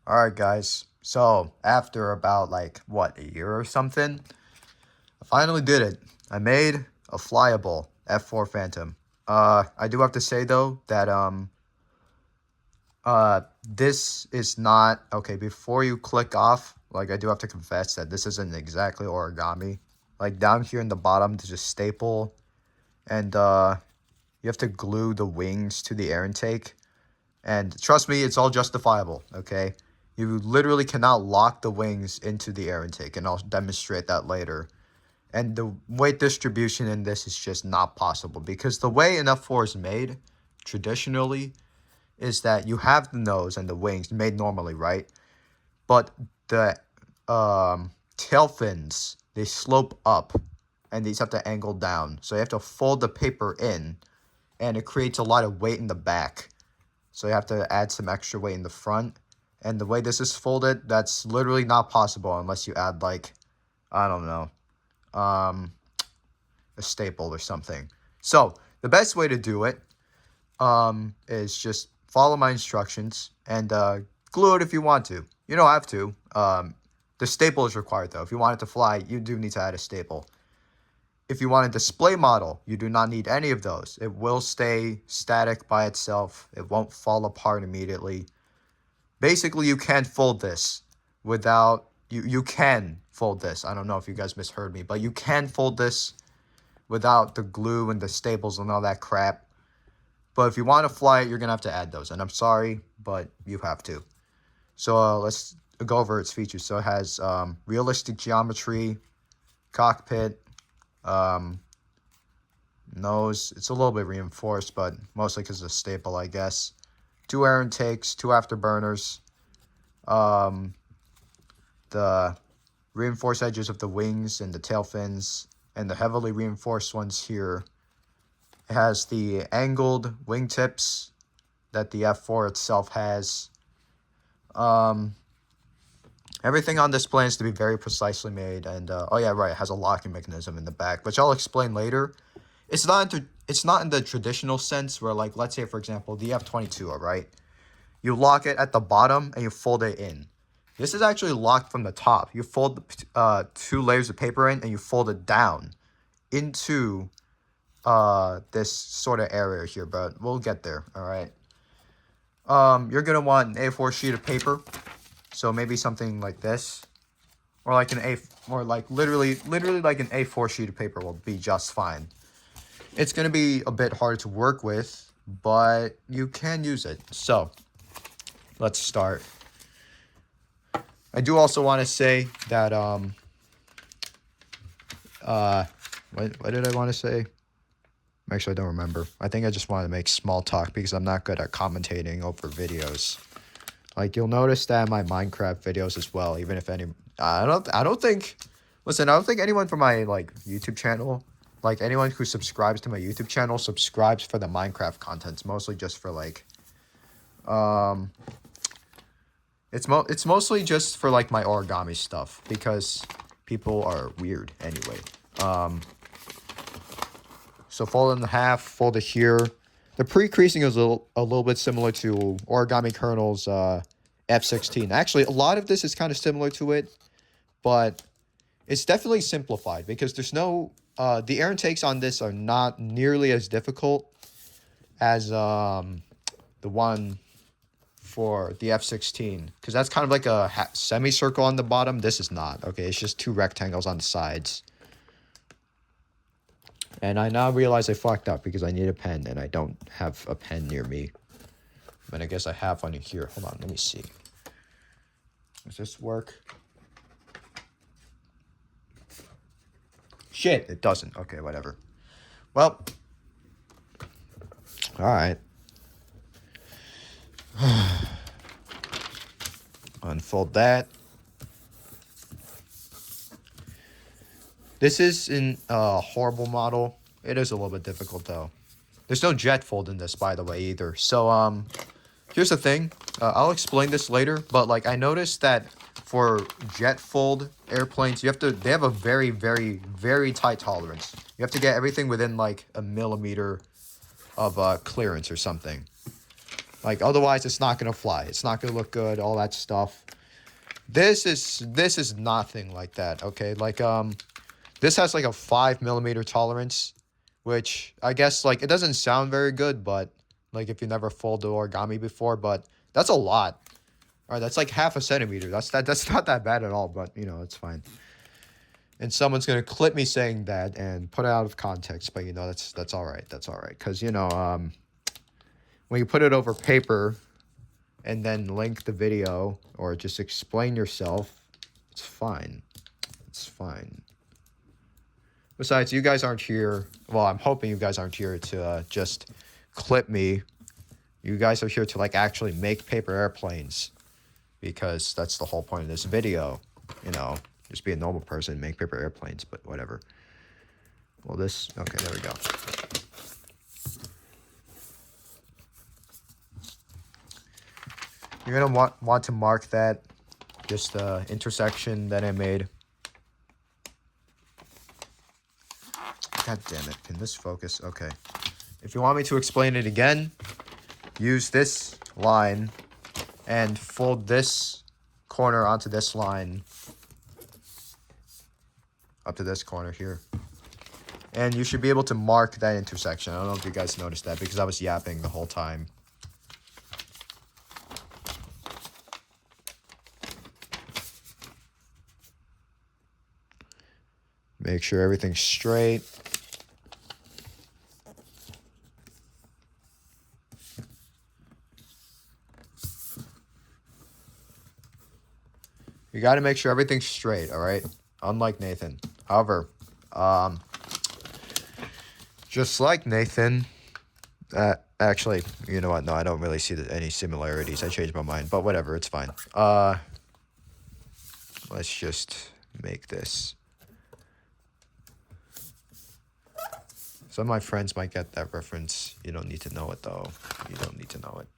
Alright guys, so after about like what, a year or something, I finally did it. I made a flyable F-4 Phantom. I do have to say though that this is not okay. Before you click off, like I do have to confess that this isn't exactly origami. Like down here in the bottom, there's a staple, and you have to glue the wings to the air intake. And trust me, it's all justifiable, okay? You literally cannot lock the wings into the air intake, and I'll demonstrate that later. And the weight distribution in this is just not possible because the way an F4 is made, traditionally, is that you have the nose and the wings made normally, right? But the tail fins, they slope up, and these have to angle down. So you have to fold the paper in, and it creates a lot of weight in the back. So you have to add some extra weight in the front. And the way this is folded, that's literally not possible unless you add like, I don't know, a staple or something. So the best way to do it is just follow my instructions and glue it if you want to. You don't have to. The staple is required though. If you want it to fly, you do need to add a staple. If you want a display model, you do not need any of those. It will stay static by itself. It won't fall apart immediately. Basically, you can't fold this without... You can fold this. I don't know if you guys misheard me, but you can fold this without the glue and the staples and all that crap. But if you want to fly it, you're going to have to add those. And I'm sorry, but you have to. So let's go over its features. So it has realistic geometry, cockpit, nose. It's a little bit reinforced, but mostly because of the staple, I guess. 2 air intakes, 2 afterburners. The reinforced edges of the wings and the tail fins, and the heavily reinforced ones here. It has the angled wingtips that the F4 itself has. Everything on this plane is to be very precisely made, and oh yeah, right, it has a locking mechanism in the back, which I'll explain later. It's not in the traditional sense where, like, let's say for example the F-22, all right, you lock it at the bottom and you fold it in. This is actually locked from the top. You fold 2 layers of paper in and you fold it down into this sort of area here, but we'll get there. All right. You're gonna want an A4 sheet of paper. So maybe something like this, or like literally like an A4 sheet of paper will be just fine. It's going to be a bit hard to work with, but you can use it. So let's start. I do also want to say that, what did I want to say? Actually, I don't remember. I think I just wanted to make small talk because I'm not good at commentating over videos. Like, you'll notice that in my Minecraft videos as well, even if any... I don't think anyone from my, like, YouTube channel, like, anyone who subscribes to my YouTube channel subscribes for the Minecraft content. It's mostly just for, like, it's mostly just for, like, my origami stuff, because people are weird anyway. So fold it in half, fold it here. The pre-creasing is a little bit similar to Origami Kernel's F-16. Actually, a lot of this is kind of similar to it, but it's definitely simplified because there's no... the air intakes on this are not nearly as difficult as the one for the F-16, because that's kind of like a semicircle on the bottom. This is not. Okay, it's just 2 rectangles on the sides. And I now realize I fucked up because I need a pen, and I don't have a pen near me. But I guess I have one here. Hold on, let me see. Does this work? Shit, it doesn't. Okay, whatever. Well. Alright. Unfold that. This isn't a horrible model. It is a little bit difficult, though. There's no jet fold in this, by the way, either. So, here's the thing. I'll explain this later, but, like, I noticed that for jet fold airplanes, they have a very, very, very tight tolerance. You have to get everything within, like, a millimeter of clearance or something. Like, otherwise, it's not going to fly. It's not going to look good, all that stuff. This is nothing like that, okay? Like, this has, like, a 5mm tolerance, which, I guess, like, it doesn't sound very good, but, like, if you never folded origami before, but that's a lot. All right, that's, like, half a centimeter. That's not that bad at all, but, you know, it's fine. And someone's going to clip me saying that and put it out of context, but, you know, that's all right. That's all right, because, you know, when you put it over paper and then link the video or just explain yourself, it's fine. It's fine. Besides, you guys aren't here. Well, I'm hoping you guys aren't here to just clip me. You guys are here to, like, actually make paper airplanes, because that's the whole point of this video. You know, just be a normal person, make paper airplanes, but whatever. Well, this... Okay, there we go. You're going to want to mark that, just the intersection that I made. God damn it. Can this focus? Okay. If you want me to explain it again, use this line and fold this corner onto this line up to this corner here. And you should be able to mark that intersection. I don't know if you guys noticed that, because I was yapping the whole time. Make sure everything's straight. You got to make sure everything's straight, all right? Unlike Nathan. However, just like Nathan, actually, you know what? No, I don't really see any similarities. I changed my mind, but whatever, it's fine. Let's just make this. Some of my friends might get that reference. You don't need to know it, though. You don't need to know it.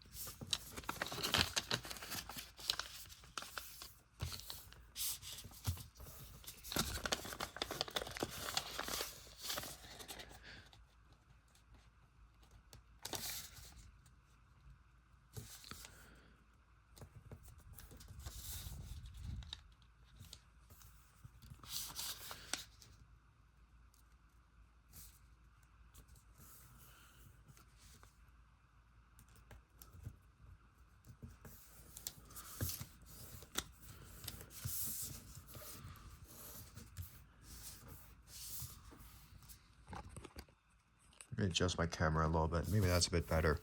Let me adjust my camera a little bit. Maybe that's a bit better.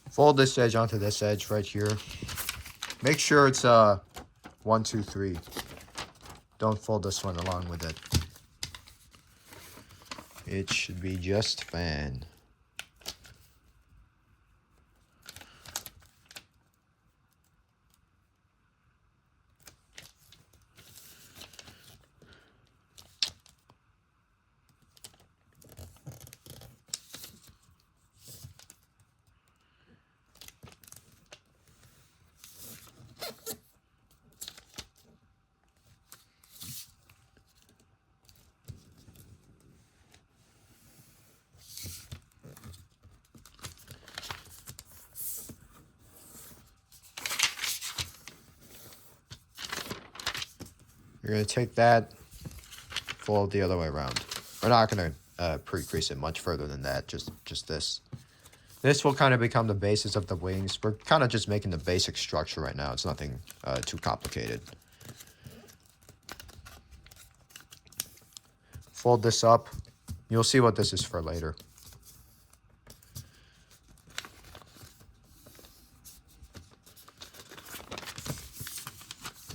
Fold this edge onto this edge right here. Make sure it's 1, 2, 3. Don't fold this one along with it. It should be just fine. You're going to take that, fold the other way around. We're not going to pre-crease it much further than that, just this. This will kind of become the basis of the wings. We're kind of just making the basic structure right now. It's nothing too complicated. Fold this up. You'll see what this is for later.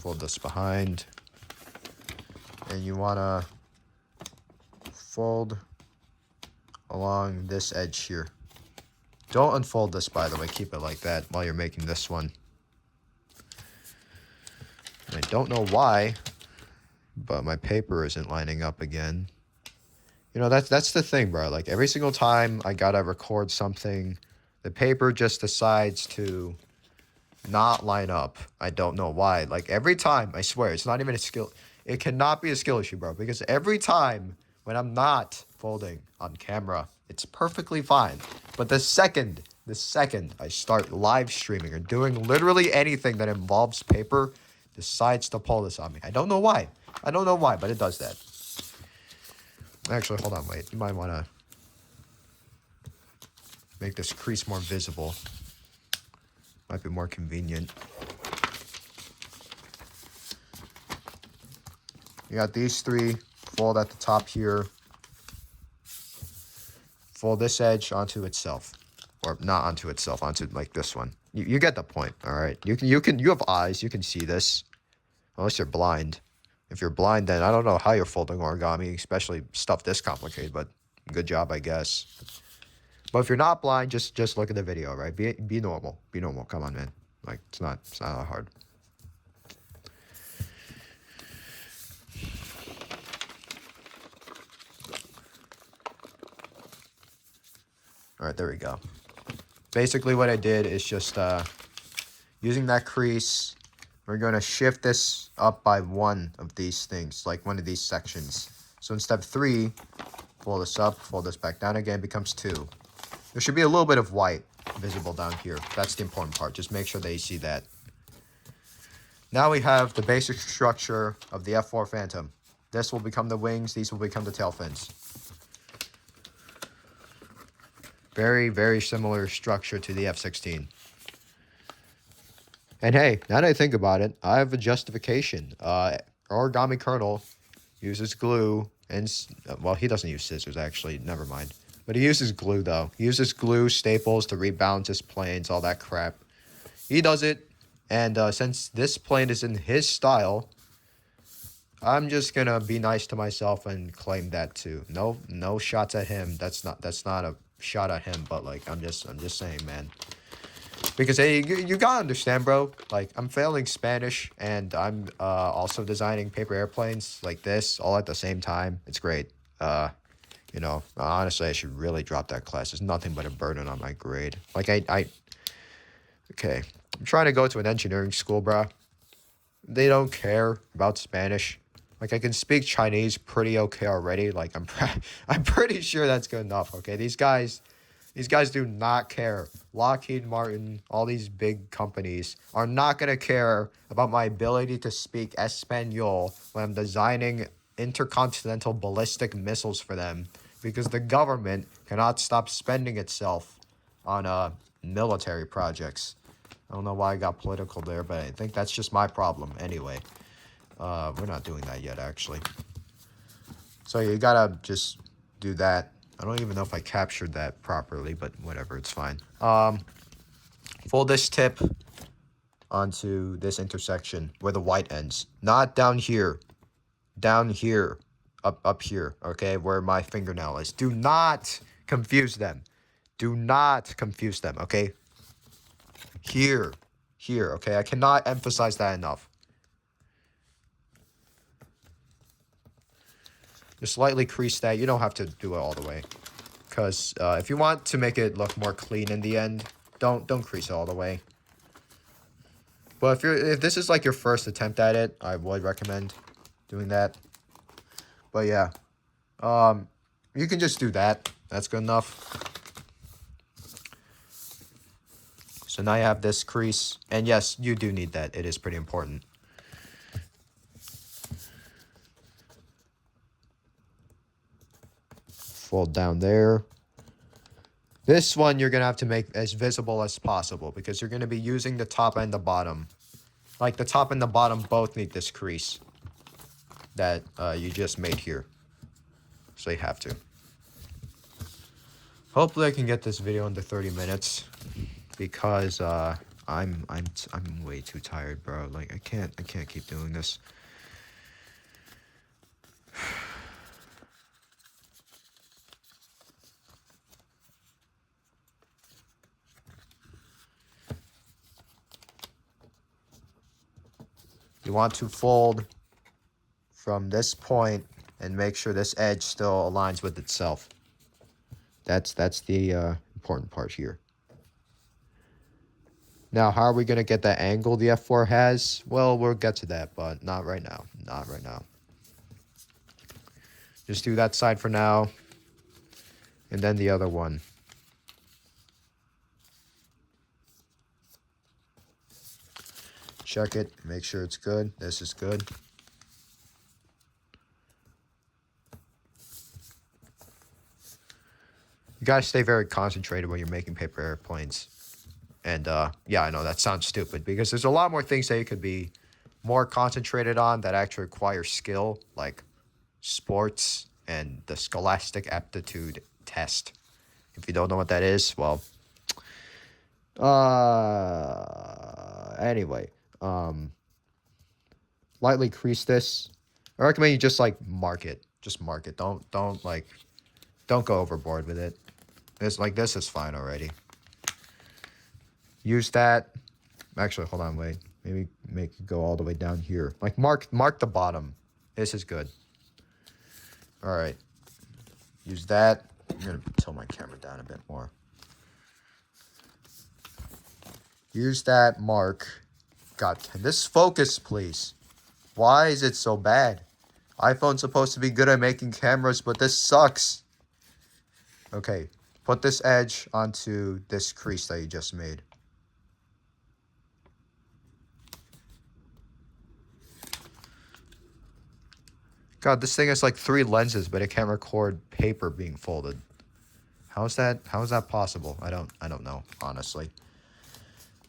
Fold this behind. And you want to fold along this edge here. Don't unfold this, by the way. Keep it like that while you're making this one. And I don't know why, but my paper isn't lining up again. You know, that's the thing, bro. Like, every single time I gotta record something, the paper just decides to not line up. I don't know why. Like, every time, I swear, it's not even a skill. It cannot be a skill issue, bro. Because every time when I'm not folding on camera, it's perfectly fine. But the second I start live streaming or doing literally anything that involves paper, decides to pull this on me. I don't know why. I don't know why, but it does that. Actually, hold on, wait. You might want to make this crease more visible. Might be more convenient. You got these three. Fold at the top here. Fold this edge onto itself. Or not onto itself, onto like this one. You get the point, all right? You have eyes, you can see this. Unless you're blind. If you're blind, then I don't know how you're folding origami, especially stuff this complicated, but good job, I guess. But if you're not blind, just look at the video, right? Be normal. Be normal. Come on, man. Like, it's not that hard. All right, there we go. Basically, what I did is just using that crease, we're going to shift this up by one of these things, like one of these sections. So in step 3, fold this up, fold this back down again, becomes 2. There should be a little bit of white visible down here. That's the important part. Just make sure that you see that. Now we have the basic structure of the F-4 Phantom. This will become the wings. These will become the tail fins. Very, very similar structure to the F-16. And hey, now that I think about it, I have a justification. Origami Colonel uses glue and, well, he doesn't use scissors, actually. Never mind. But he uses glue, though. He uses glue, staples to rebalance his planes, all that crap. He does it. And since this plane is in his style, I'm just going to be nice to myself and claim that, too. No shots at him. That's not a shot at him, but, like, I'm just saying, man. Because, hey, you gotta understand, bro. Like, I'm failing Spanish, and I'm also designing paper airplanes like this all at the same time. It's great. You know, honestly, I should really drop that class. It's nothing but a burden on my grade. Like, okay. I'm trying to go to an engineering school, bro. They don't care about Spanish. Like, I can speak Chinese pretty okay already. Like, I'm pretty sure that's good enough, okay? These guys do not care. Lockheed Martin, all these big companies are not going to care about my ability to speak Espanol when I'm designing intercontinental ballistic missiles for them, because the government cannot stop spending itself on military projects. I don't know why I got political there, but I think that's just my problem anyway. We're not doing that yet, actually. So you gotta just do that. I don't even know if I captured that properly, but whatever, it's fine. Fold this tip onto this intersection where the white ends. Not down here. Down here. Up here, okay, where my fingernail is. Do not confuse them. Do not confuse them, okay? Here, okay? I cannot emphasize that enough. Just slightly crease that. You don't have to do it all the way. Because if you want to make it look more clean in the end, don't crease it all the way. But if this is like your first attempt at it, I would recommend doing that. But yeah, you can just do that. That's good enough. So now you have this crease. And yes, you do need that. It is pretty important. Fold down there. This one you're going to have to make as visible as possible because you're going to be using the top and the bottom. Like the top and the bottom both need this crease that you just made here. So you have to. Hopefully I can get this video under 30 minutes because I'm way too tired, bro. Like I can't keep doing this. You want to fold from this point and make sure this edge still aligns with itself. That's the important part here. Now, how are we going to get that angle the F4 has? Well, we'll get to that, but not right now. Not right now. Just do that side for now, and then the other one. Check it, make sure it's good. This is good. You gotta stay very concentrated when you're making paper airplanes. And yeah, I know that sounds stupid because there's a lot more things that you could be more concentrated on that actually require skill, like sports and the scholastic aptitude test. If you don't know what that is, well, anyway, lightly crease this. I recommend you just like mark it. Just mark it. Don't go overboard with it. This is fine already. Use that. Actually, hold on, wait. Maybe make it go all the way down here. Like mark the bottom. This is good. All right. Use that. I'm gonna tilt my camera down a bit more. Use that mark. God, can this focus, please? Why is it so bad? iPhone's supposed to be good at making cameras, but this sucks. Okay, put this edge onto this crease that you just made. God, this thing has like 3 lenses, but it can't record paper being folded. How is that possible? I don't know, honestly.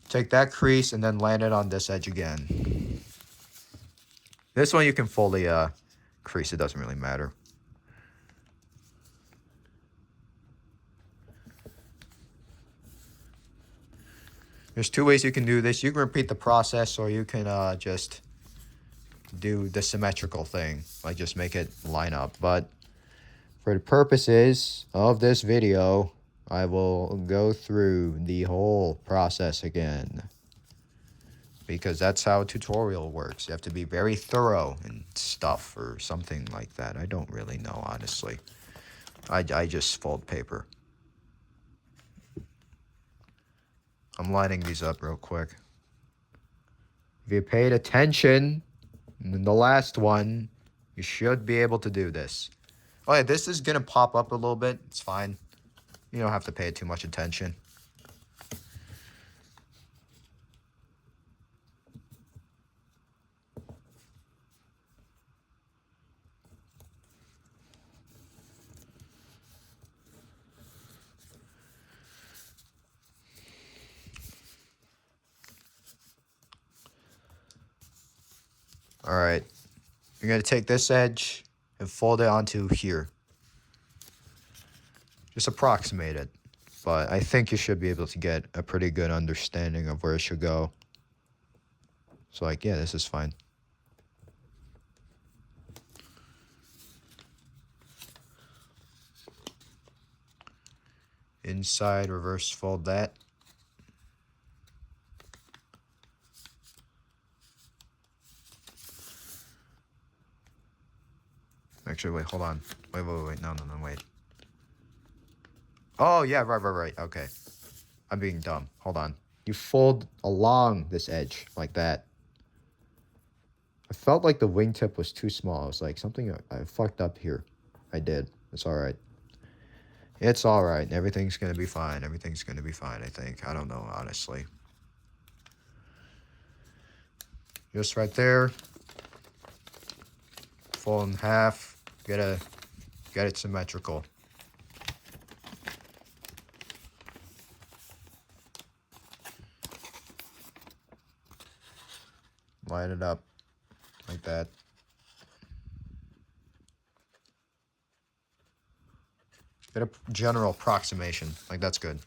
Take that crease and then land it on this edge again. This one you can fully crease, it doesn't really matter. There's 2 ways you can do this. You can repeat the process, or you can just do the symmetrical thing, like just make it line up. But for the purposes of this video, I will go through the whole process again, because that's how a tutorial works. You have to be very thorough and stuff or something like that. I don't really know, honestly. I just fold paper. I'm lining these up real quick. If you paid attention in the last one, you should be able to do this. Oh yeah, this is gonna pop up a little bit. It's fine. You don't have to pay it too much attention. All right, you're gonna take this edge and fold it onto here. Just approximate it, but I think you should be able to get a pretty good understanding of where it should go. So like, yeah, this is fine. Inside, reverse fold that. Actually, wait, hold on. Wait, no, wait. Oh, yeah, right. Okay. I'm being dumb. Hold on. You fold along this edge like that. I felt like the wingtip was too small. I was like, something I fucked up here. I did. It's all right. It's all right. Everything's going to be fine. Everything's going to be fine, I think. I don't know, honestly. Just right there. Fold in half. Get it symmetrical. Line it up like that. Get a general approximation. Like, that's good.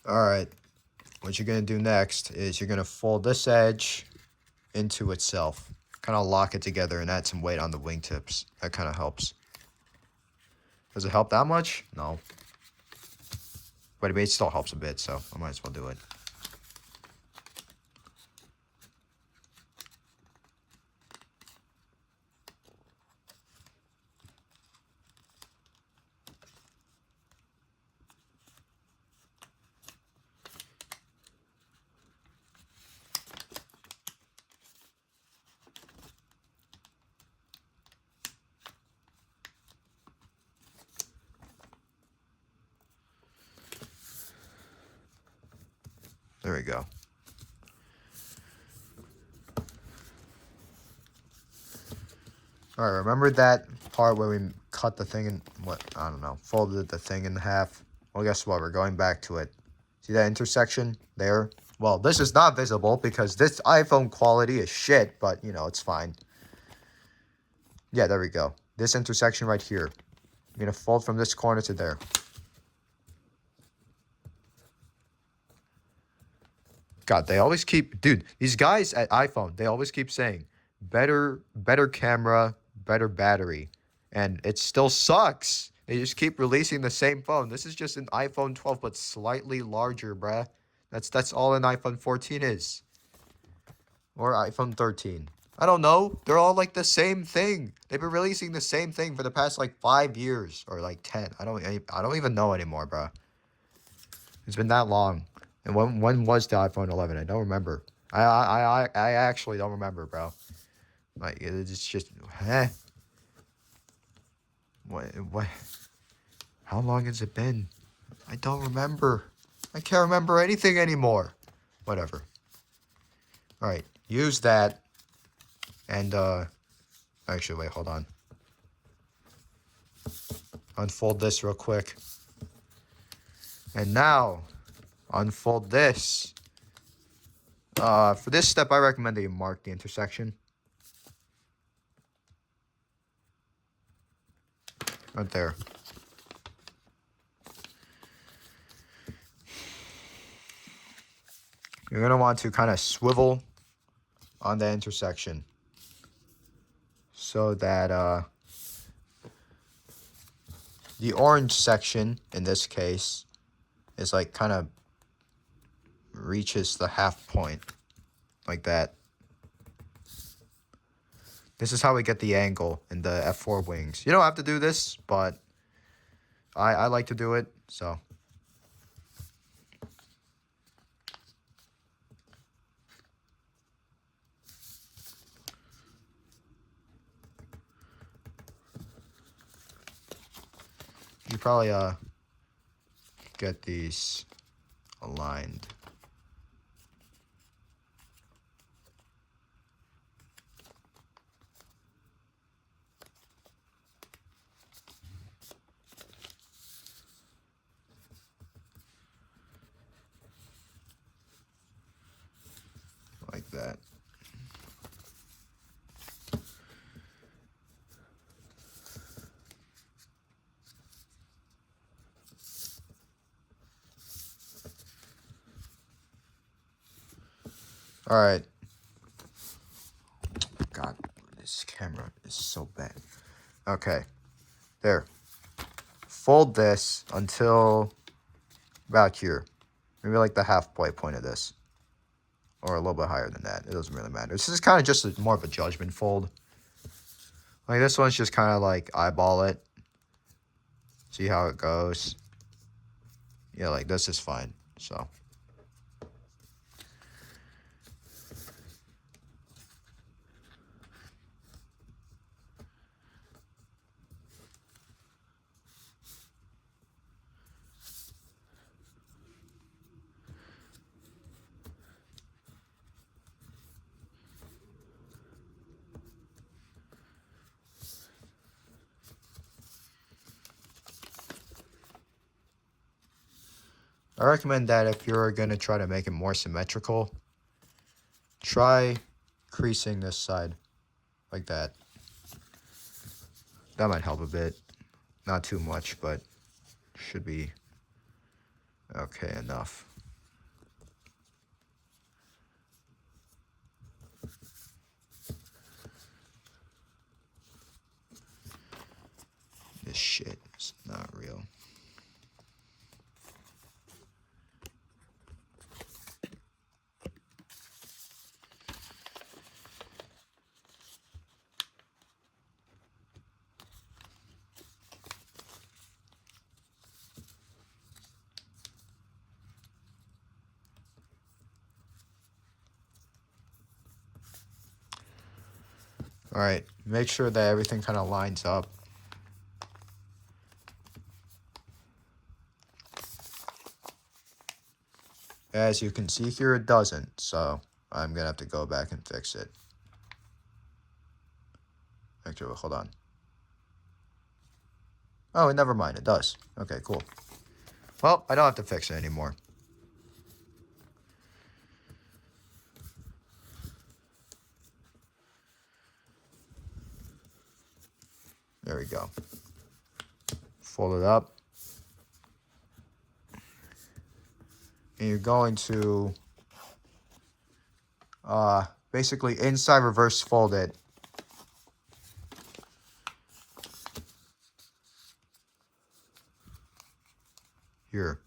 Alright, what you're going to do next is you're going to fold this edge into itself. Kind of lock it together and add some weight on the wingtips. That kind of helps. Does it help that much? No. But it still helps a bit, so I might as well do it. There we go. Alright, remember that part where we cut the thing in, I don't know, folded the thing in half? Well, guess what? We're going back to it. See that intersection there? Well, this is not visible because this iPhone quality is shit, but, you know, it's fine. Yeah, there we go. This intersection right here. I'm going to fold from this corner to there. God, they always keep... Dude, these guys at iPhone, they always keep saying, better camera, better battery. And it still sucks. They just keep releasing the same phone. This is just an iPhone 12, but slightly larger, bruh. That's all an iPhone 14 is. Or iPhone 13. I don't know. They're all like the same thing. They've been releasing the same thing for the past like 5 years. Or like 10. I don't even know anymore, bruh. It's been that long. And when was the iPhone 11? I don't remember. I actually don't remember, bro. Like, it's just, What? How long has it been? I don't remember. I can't remember anything anymore. Whatever. Alright, use that. And, actually, wait, hold on. Unfold this real quick. And now, unfold this. For this step, I recommend that you mark the intersection. Right there. You're going to want to kind of swivel on the intersection so that the orange section, in this case, is like kind of reaches the half point like that. This is how we get the angle in the F4 wings. You don't have to do this, but I like to do it, so. You probably get these aligned. Like that. All right. God, this camera is so bad. Okay. There. Fold this until about here. Maybe like the halfway point of this. Or a little bit higher than that. It doesn't really matter. This is kind of just more of a judgment fold. Like this one's just kind of like eyeball it. See how it goes. Yeah, like this is fine. So. I recommend that if you're going to try to make it more symmetrical, try creasing this side like that. That might help a bit. Not too much, but should be okay enough. shit, it's not real. All right, make sure that everything kind of lines up. As you can see here, it doesn't, so I'm gonna have to go back and fix it. Actually, hold on. Oh, never mind, it does. Okay, cool. Well, I don't have to fix it anymore. There we go. Fold it up. And you're going to basically inside reverse fold it. Here.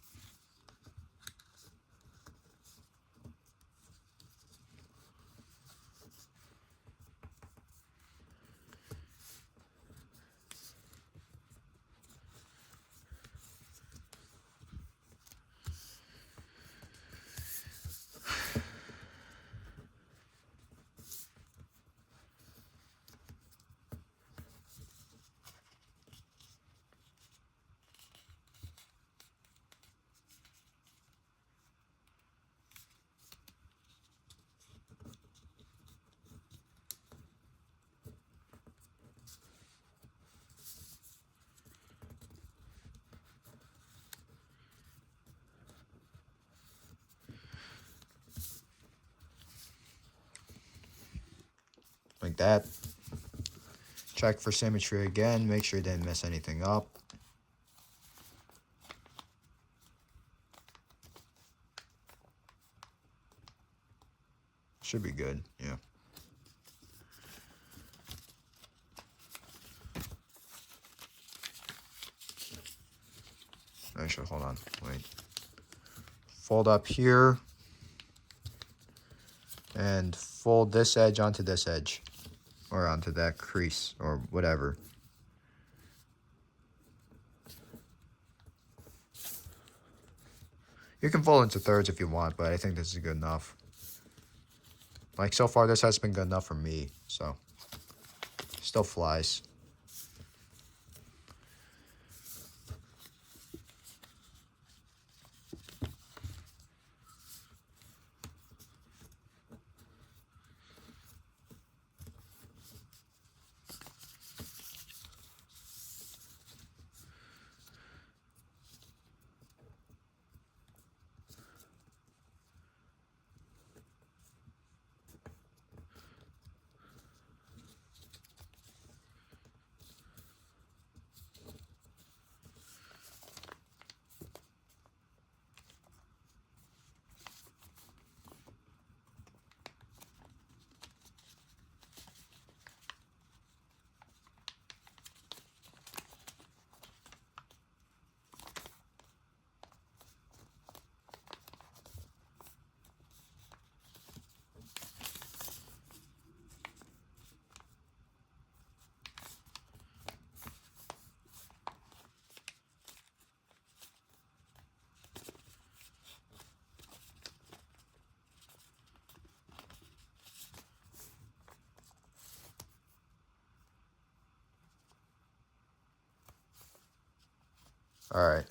Like that. Check for symmetry again. Make sure you didn't mess anything up. Should be good, yeah. Actually, hold on, wait. Fold up here. And fold this edge onto this edge. Or onto that crease, or whatever. You can fold into thirds if you want, but I think this is good enough. Like, so far, this has been good enough for me, so. Still flies. Alright.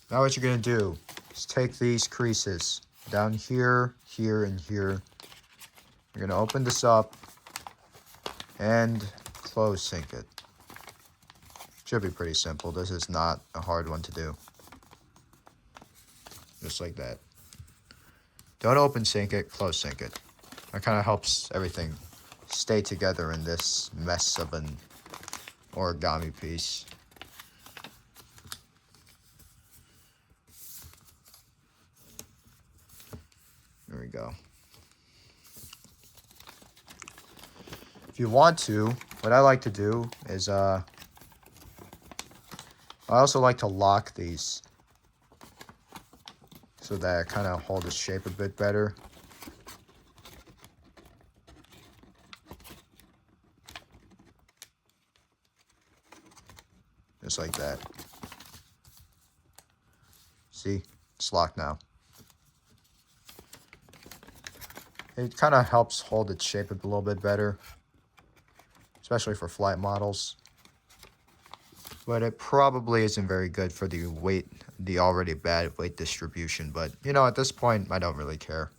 Now what you're going to do is take these creases down here, here, and here. You're going to open this up and close sync it. Should be pretty simple. This is not a hard one to do. Just like that. Don't open sync it, close sync it. That kind of helps everything stay together in this mess of an origami piece. There we go. If you want to, what I like to do is I also like to lock these so that I kind of hold its shape a bit better. Just like that. See? It's locked now. It kind of helps hold its shape a little bit better, especially for flight models. But it probably isn't very good for the weight, the already bad weight distribution. But, you know, at this point, I don't really care.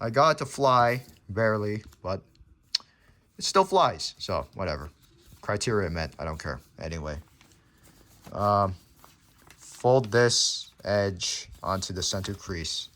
I got it to fly, barely, but it still flies. So, whatever. Criteria met, I don't care. Anyway. Fold this edge onto the center crease.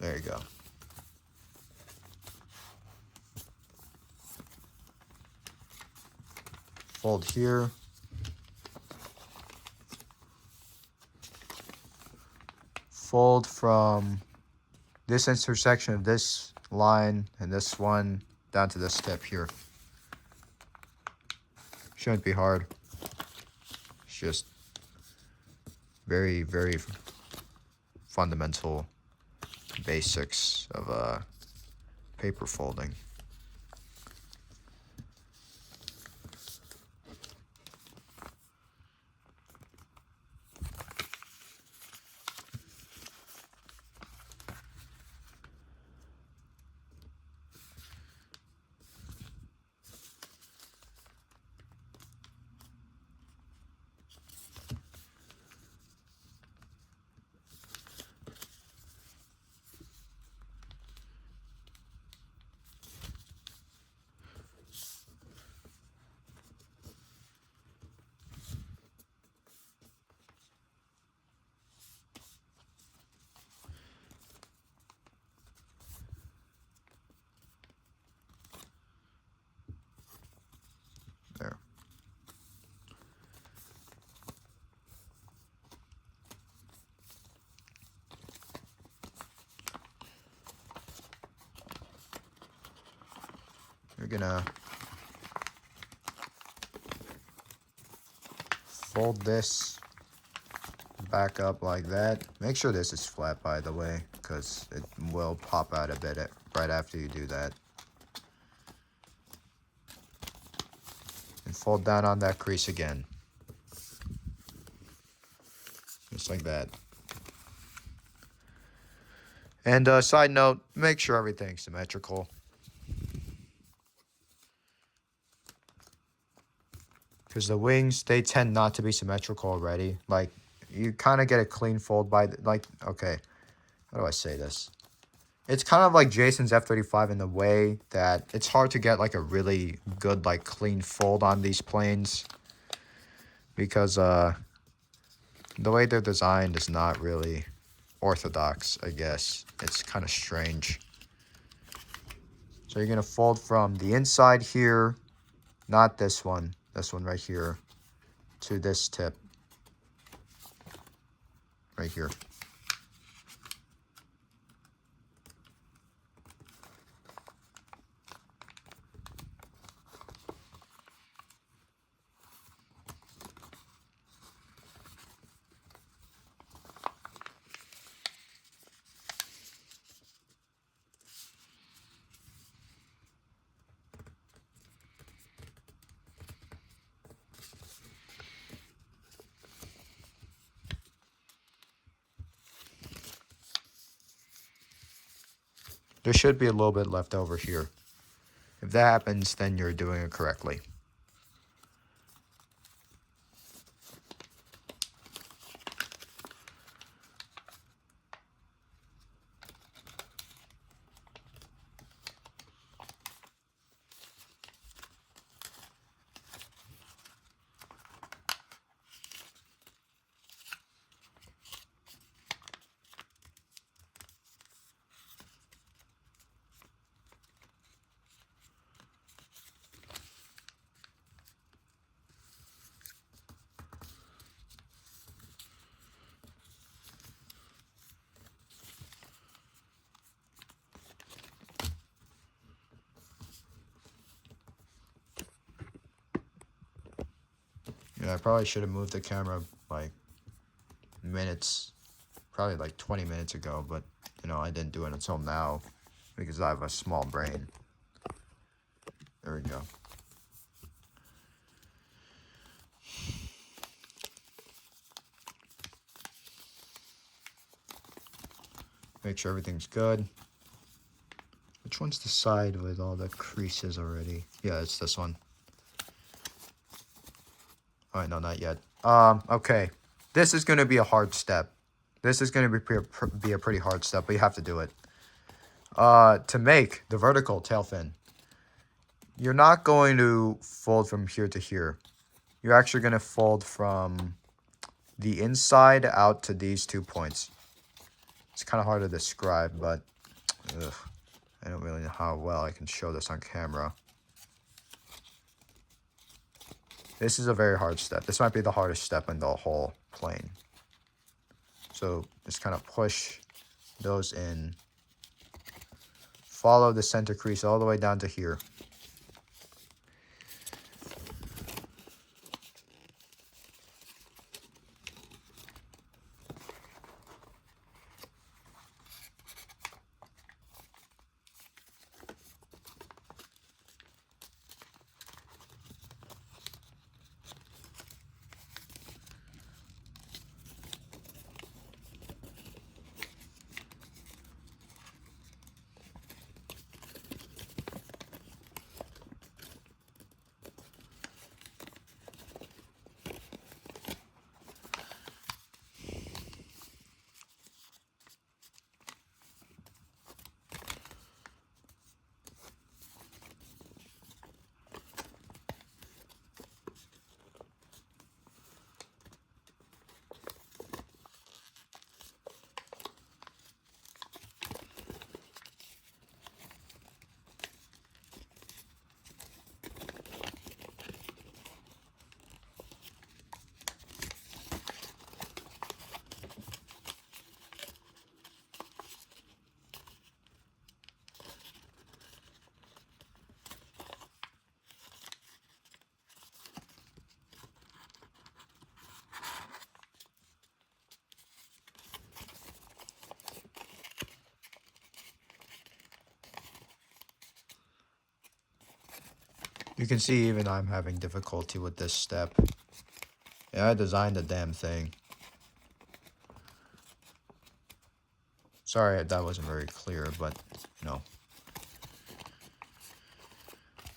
There you go. Fold here. Fold from this intersection of this line and this one down to this tip here. Shouldn't be hard. It's just very, very fundamental basics of paper folding. There. You're gonna fold this back up like that. Make sure this is flat, by the way, because it will pop out a bit right after you do that. And fold down on that crease again. Just like that. And side note, make sure everything's symmetrical. Because the wings, they tend not to be symmetrical already. Like, you kind of get a clean fold by, okay, how do I say this? It's kind of like Jason's F-35 in the way that it's hard to get, like, a really good, like, clean fold on these planes. Because, the way they're designed is not really orthodox, I guess. It's kind of strange. So you're going to fold from the inside here, not this one right here, to this tip right here. There should be a little bit left over here. If that happens, then you're doing it correctly. Yeah, I probably should have moved the camera like minutes, probably like 20 minutes ago, but you know, I didn't do it until now because I have a small brain. There we go. Make sure everything's good. Which one's the side with all the creases already? Yeah, it's this one. All right, no, not yet. Okay. This is going to be a hard step. This is going to be a pretty hard step, but you have to do it. To make the vertical tail fin, you're not going to fold from here to here. You're actually going to fold from the inside out to these 2 points. It's kind of hard to describe, but I don't really know how well I can show this on camera. This is a very hard step. This might be the hardest step in the whole plane. So just kind of push those in. Follow the center crease all the way down to here. You can see even I'm having difficulty with this step. Yeah, I designed the damn thing. Sorry that wasn't very clear, but, you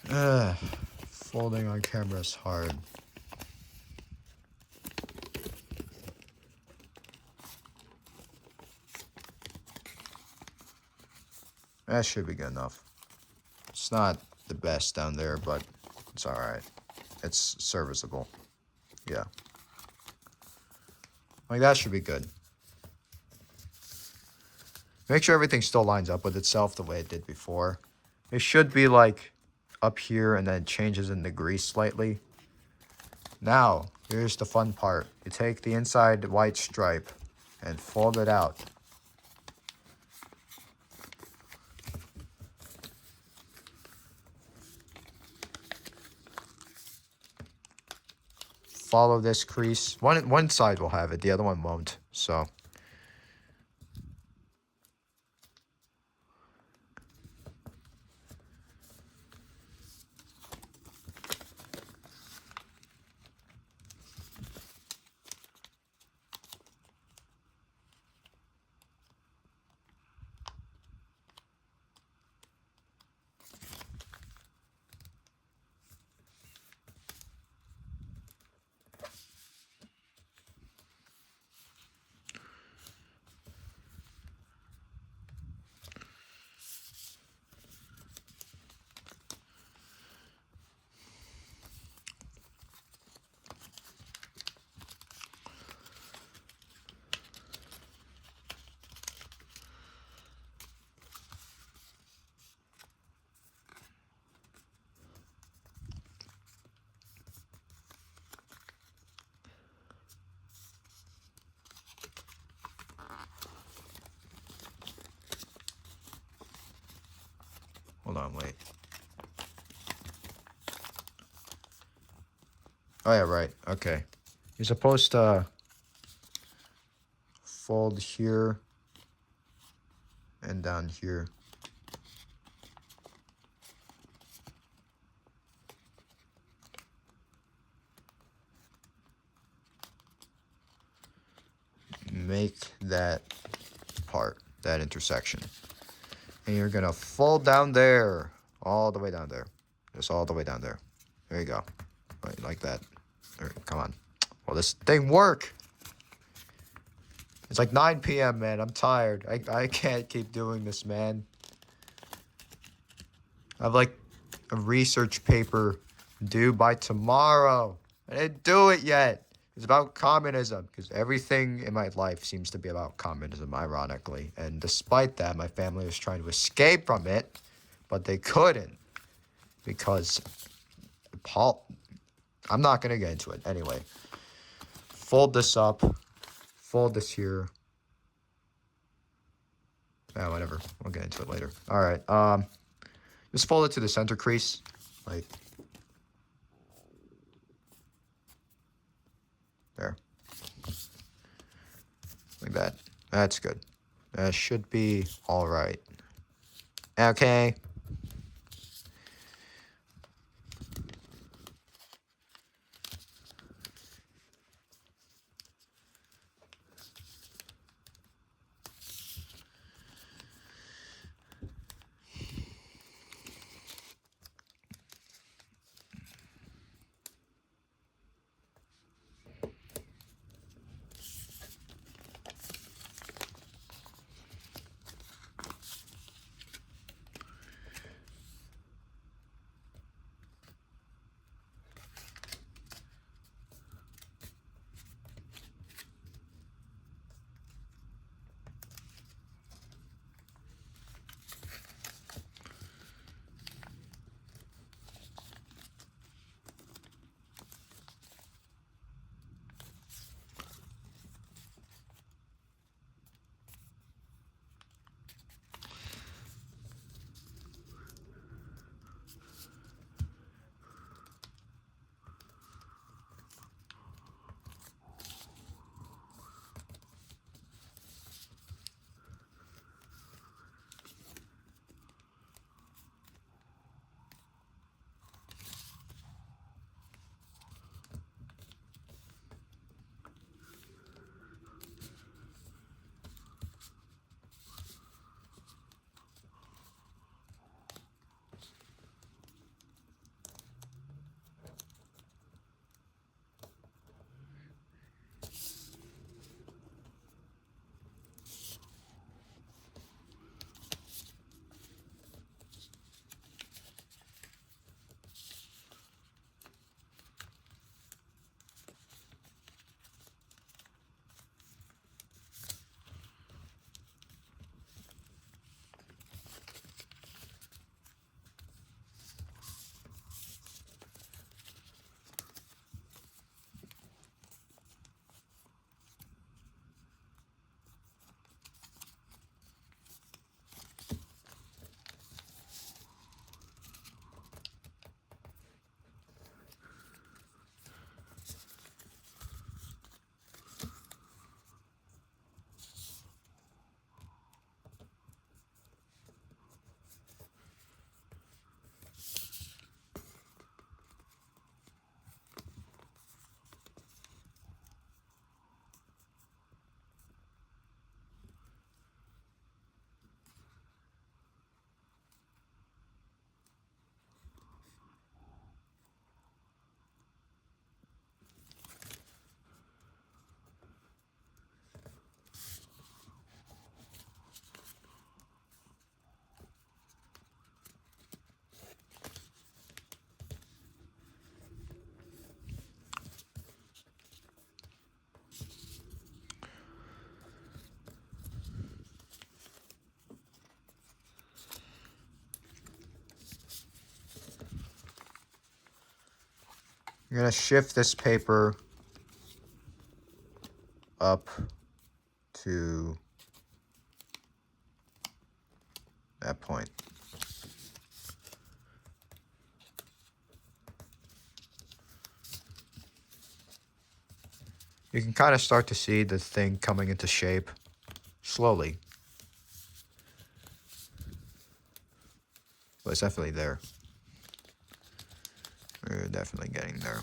know. Folding on camera is hard. That should be good enough. It's not the best down there, but it's alright. It's serviceable. Yeah. Like, that should be good. Make sure everything still lines up with itself the way it did before. It should be like up here and then it changes in the grease slightly. Now, here's the fun part. You take the inside white stripe and fold it out. Follow this crease. One side will have it, the other one won't. So hold on, wait. Oh yeah, right. Okay. You're supposed to fold here and down here. Make that part, that intersection. And you're gonna fold down there, all the way down there. Just all the way down there. There you go. Right, like that. All right, come on. Will this thing work? It's like 9 p.m., man. I'm tired. I can't keep doing this, man. I have like a research paper due by tomorrow. I didn't do it yet. It's about communism, because everything in my life seems to be about communism, ironically. And despite that, my family was trying to escape from it, but they couldn't, because I'm not going to get into it. Anyway, fold this up, fold this here. Whatever. We'll get into it later. All right. Just fold it to the center crease, like there. Like that. That's good. That should be all right. Okay. You're going to shift this paper up to that point. You can kind of start to see the thing coming into shape slowly. But it's definitely there. We're definitely getting there.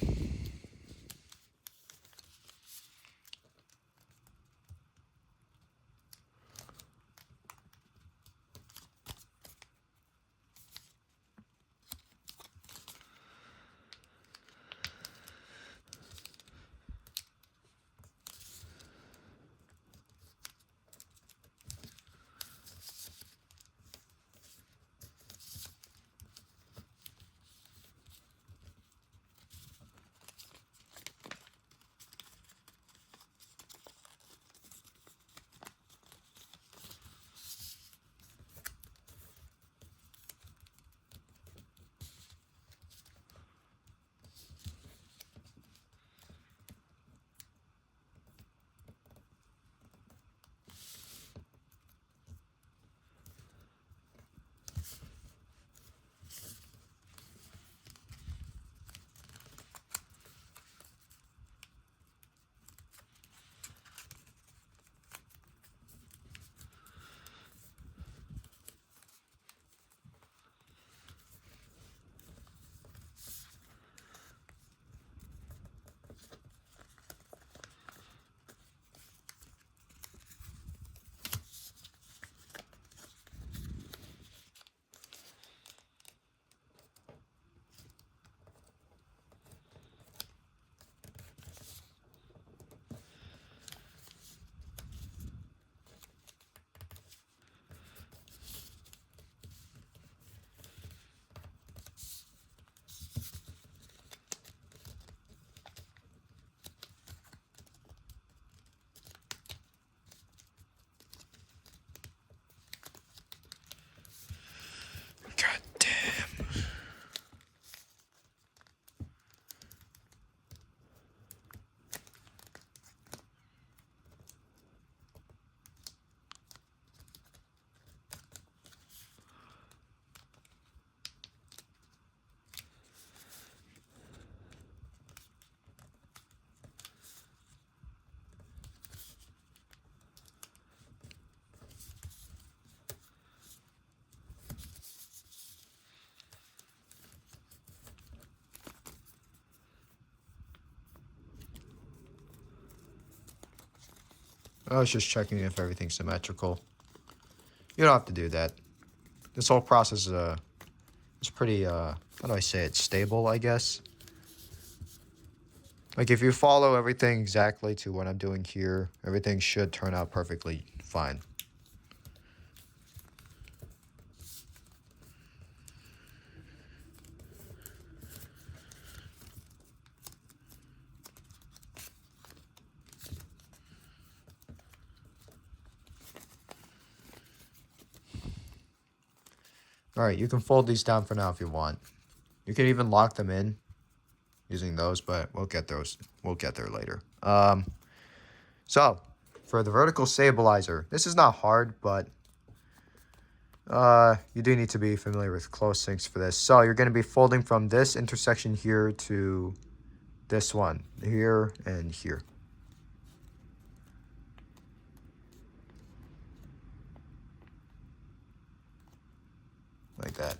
God damn. I was just checking if everything's symmetrical. You don't have to do that. This whole process is pretty, how do I say it, stable, I guess. Like, if you follow everything exactly to what I'm doing here, everything should turn out perfectly fine. Alright, you can fold these down for now if you want. You can even lock them in using those, but we'll get there later. So, for the vertical stabilizer, this is not hard, but you do need to be familiar with close sinks for this. So, you're going to be folding from this intersection here to this one, here and here. Like that.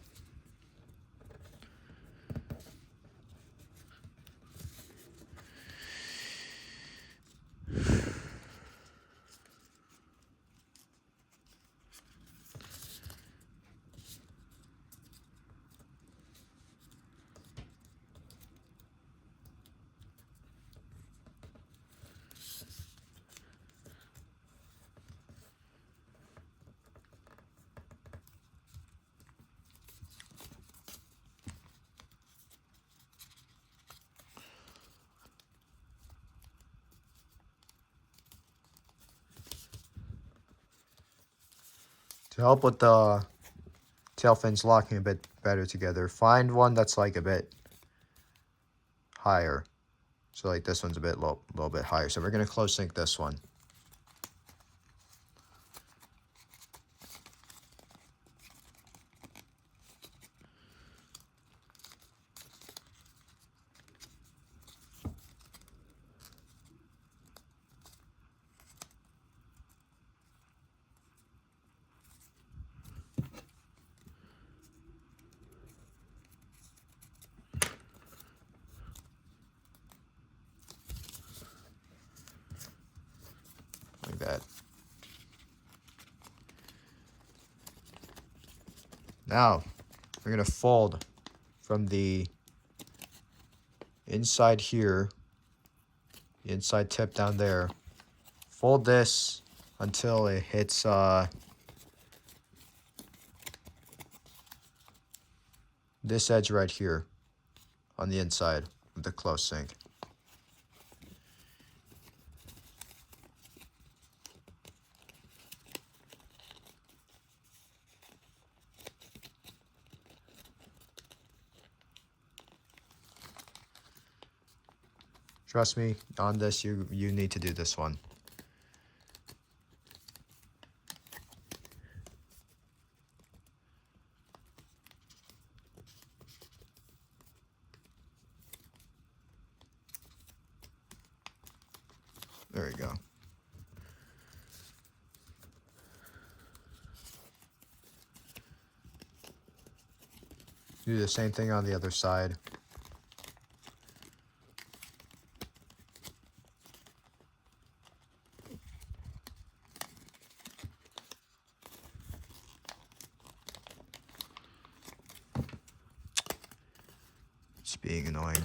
To help with the tail fins locking a bit better together, find one that's like a bit higher. So like this one's a little bit higher. So we're going to close sync this one. Now, we're going to fold from the inside here, the inside tip down there. Fold this until it hits this edge right here on the inside of the close sink. Trust me, on this, you need to do this one. There we go. Do the same thing on the other side. It's being annoying.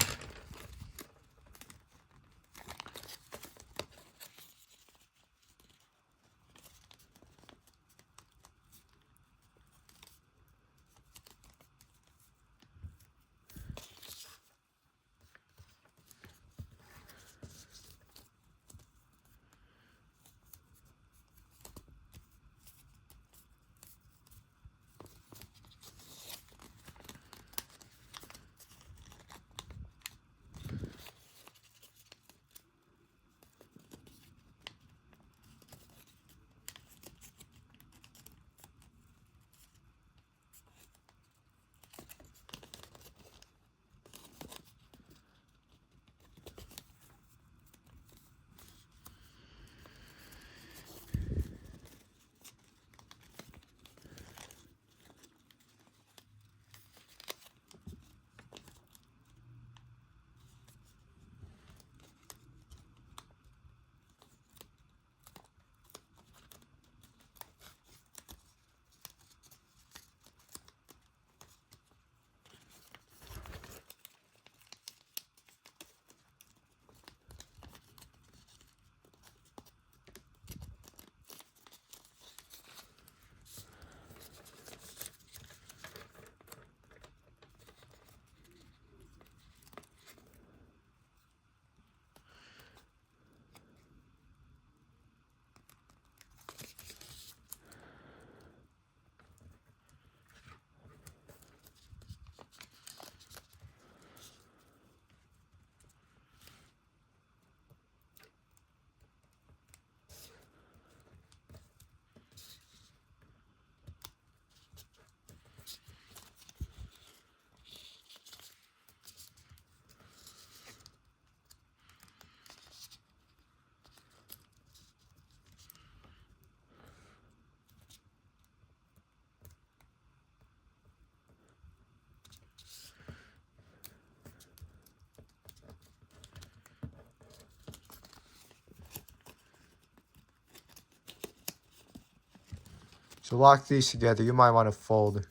To lock these together, you might want to fold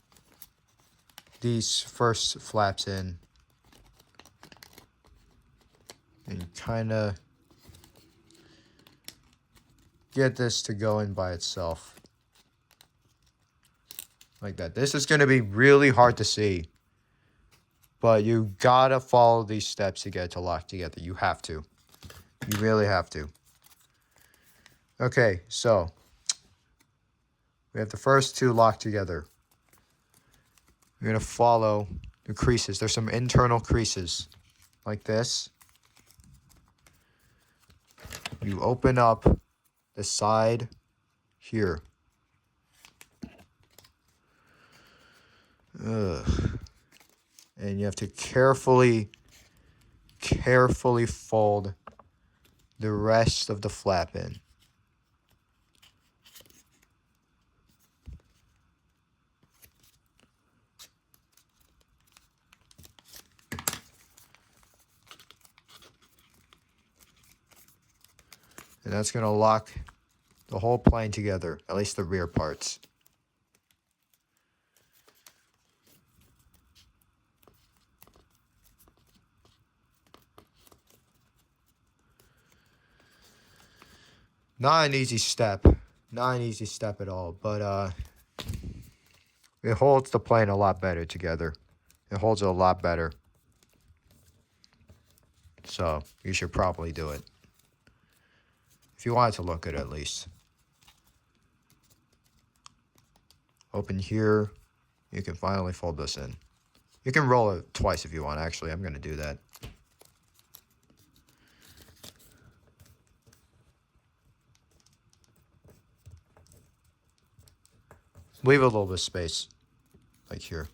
these first flaps in and kind of get this to go in by itself. Like that. This is going to be really hard to see, but you gotta follow these steps to get it to lock together. You have to. You really have to. Okay, so we have the first two locked together. We're going to follow the creases. There's some internal creases like this. You open up the side here. Ugh. And you have to carefully fold the rest of the flap in. And that's going to lock the whole plane together, at least the rear parts. Not an easy step. Not an easy step at all, but it holds the plane a lot better together. It holds it a lot better. So, you should probably do it. If you want it to look good, at least. Open here. You can finally fold this in. You can roll it twice if you want, actually. I'm going to do that. Leave a little bit of space, like here.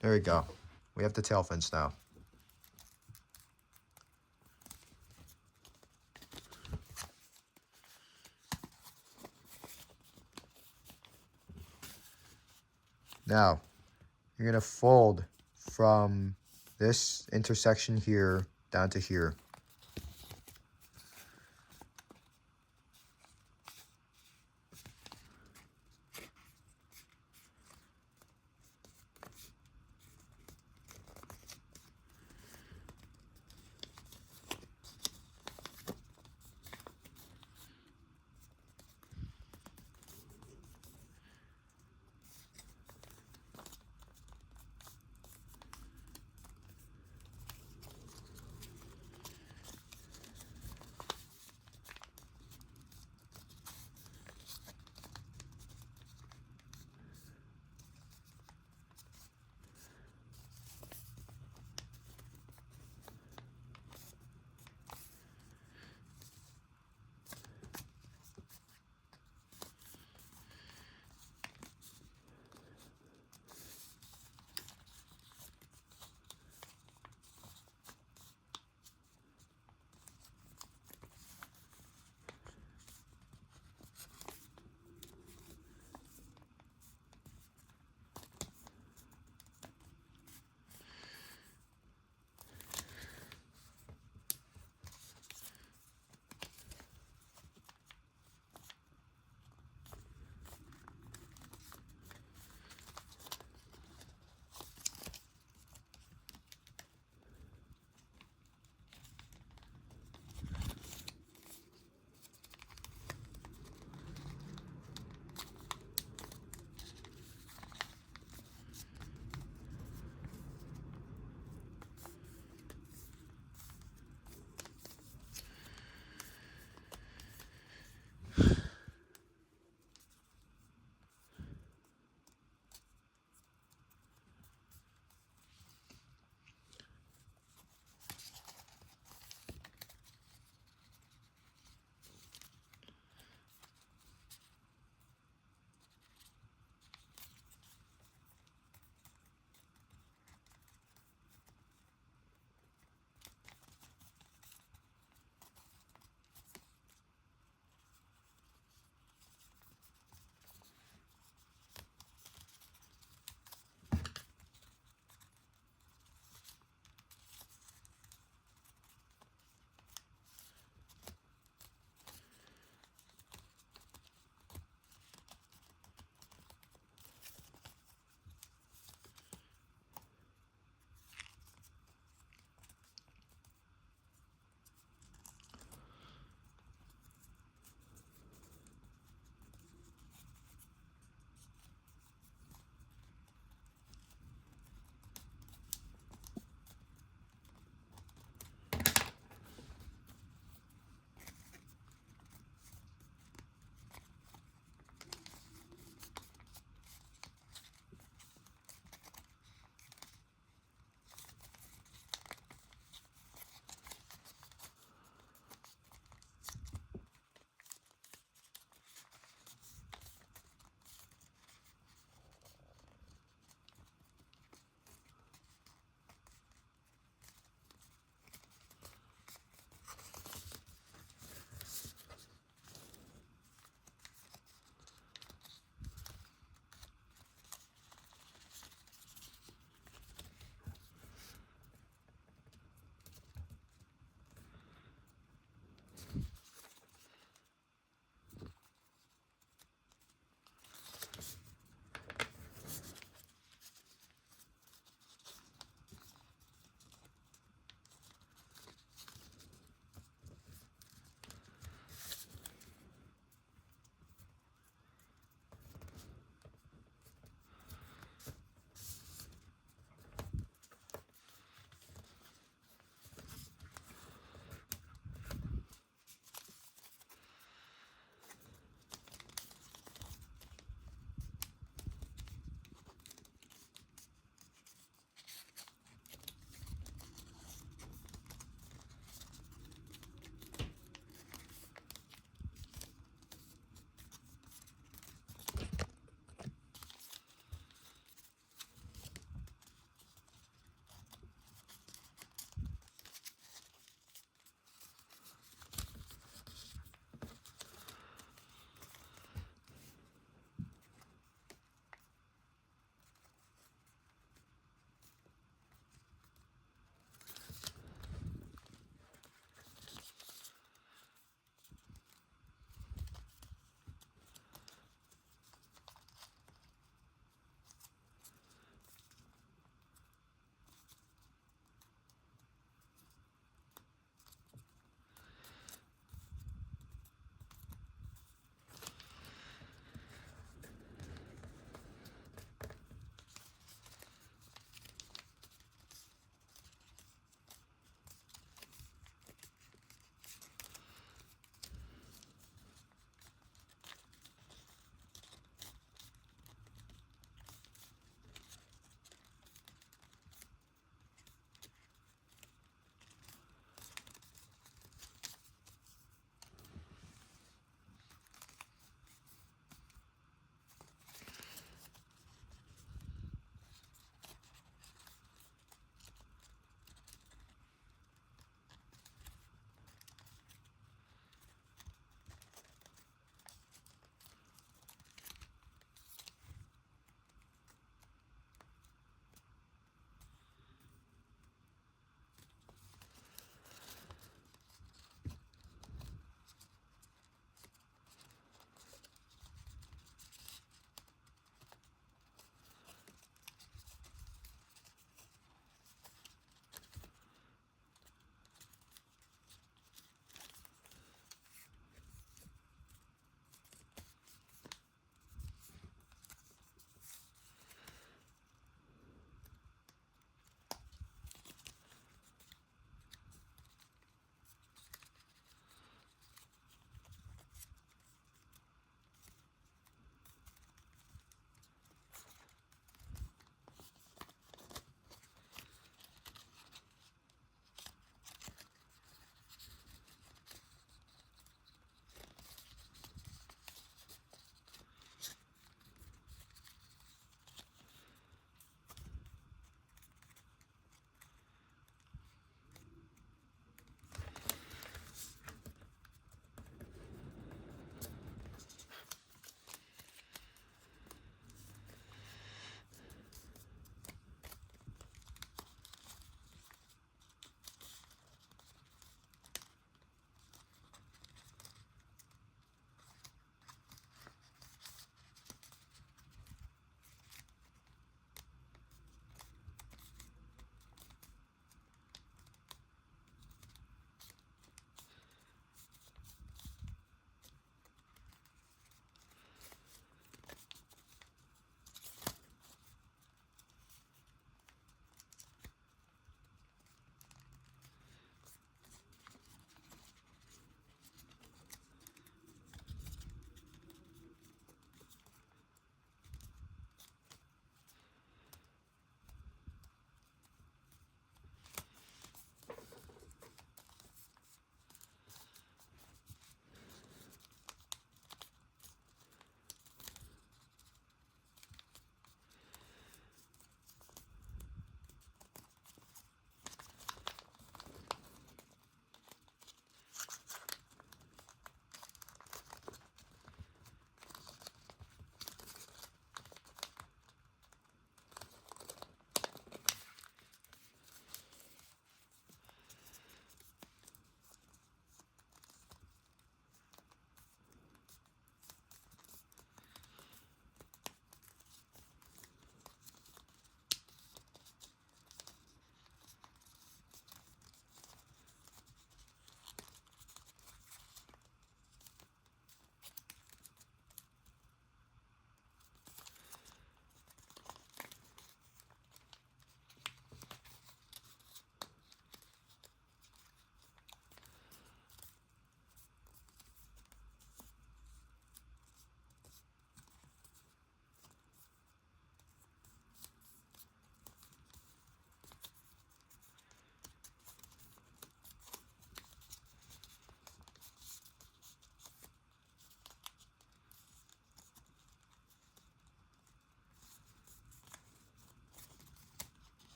There we go. We have the tail fins now. Now, you're going to fold from this intersection here down to here.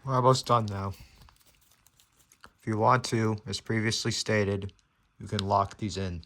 We're almost done now. If you want to, as previously stated, you can lock these in.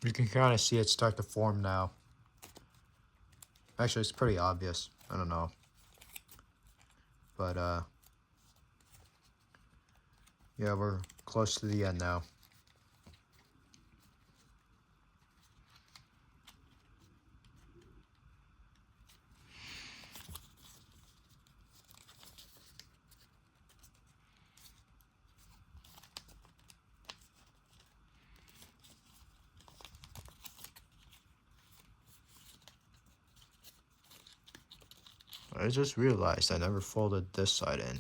You can kind of see it start to form now. Actually, it's pretty obvious. I don't know. But, yeah, we're close to the end now. I just realized I never folded this side in.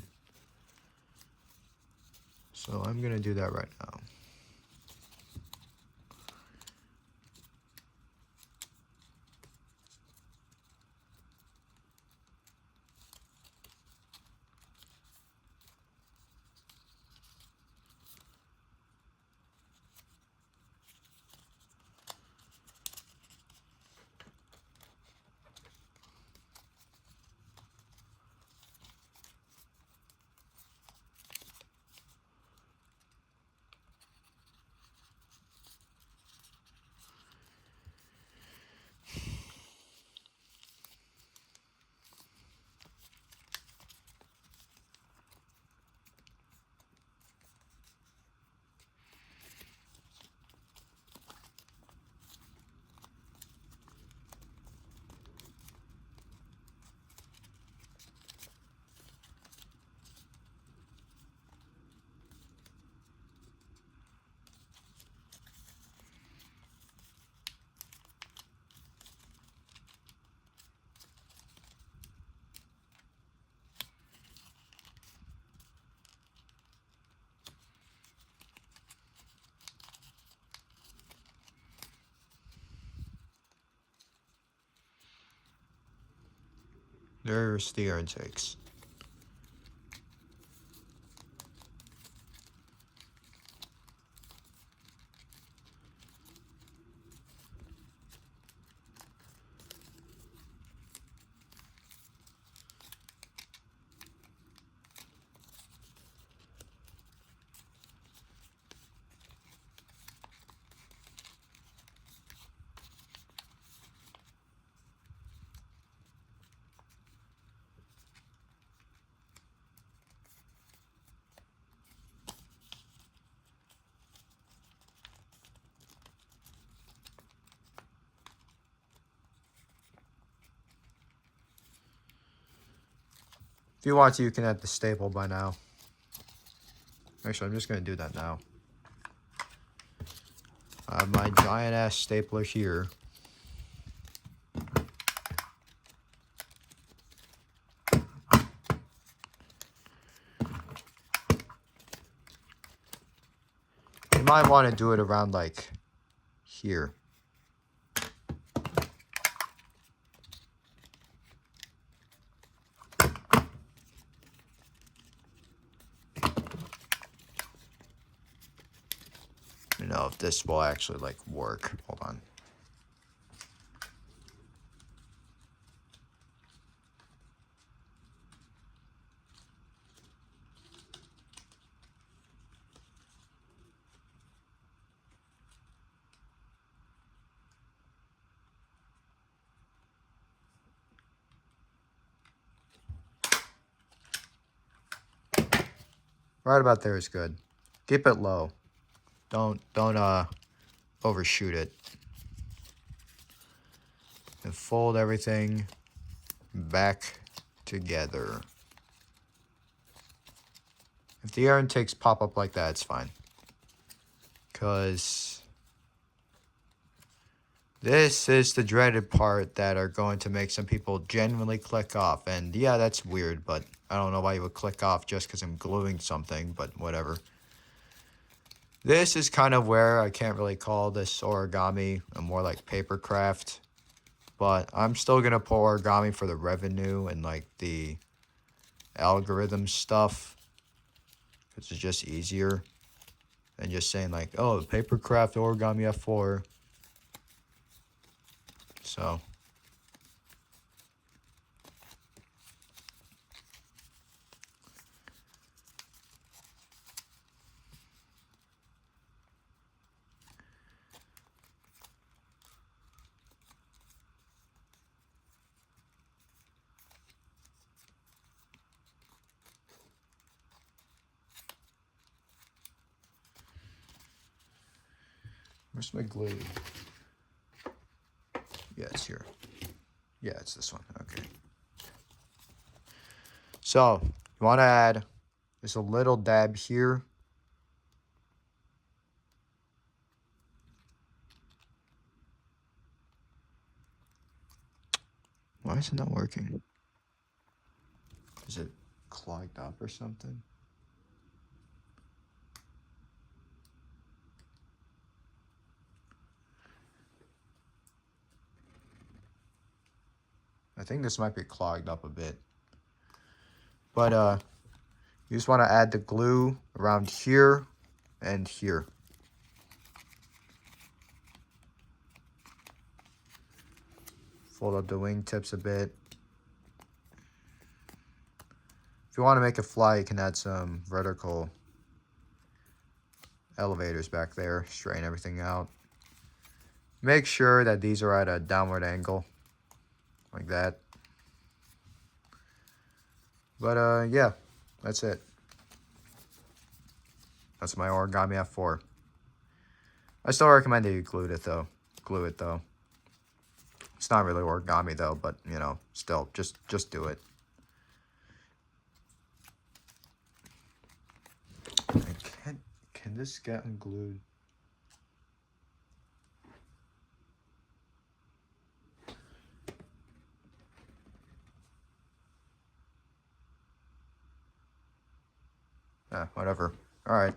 So I'm going to do that right now. There's the air intakes. If you want to, you can add the staple by now. Actually, I'm just going to do that now. I have my giant ass stapler here. You might want to do it around like here. You know, if this will actually like work. Hold on. Right about there is good. Keep it low. Don't overshoot it. And fold everything back together. If the air intakes pop up like that, it's fine. Because this is the dreaded part that are going to make some people genuinely click off. And yeah, that's weird, but I don't know why you would click off just because I'm gluing something, but whatever. This is kind of where I can't really call this origami, more like paper craft. But I'm still going to pull origami for the revenue and like the algorithm stuff. Because it's just easier than just saying like, oh, paper craft origami F4. So where's my glue? Yeah, it's here. Yeah, it's this one. Okay. So you want to add just a little dab here. Why is it not working? Is it clogged up or something? I think this might be clogged up a bit. But you just want to add the glue around here and here. Fold up the wingtips a bit. If you want to make it fly, you can add some vertical elevators back there. Straighten everything out. Make sure that these are at a downward angle. Like that. But yeah, that's it. That's my Origami F4. I still recommend that you glue it though. It's not really origami though, but you know, still, just do it. Can this get unglued? Whatever. All right.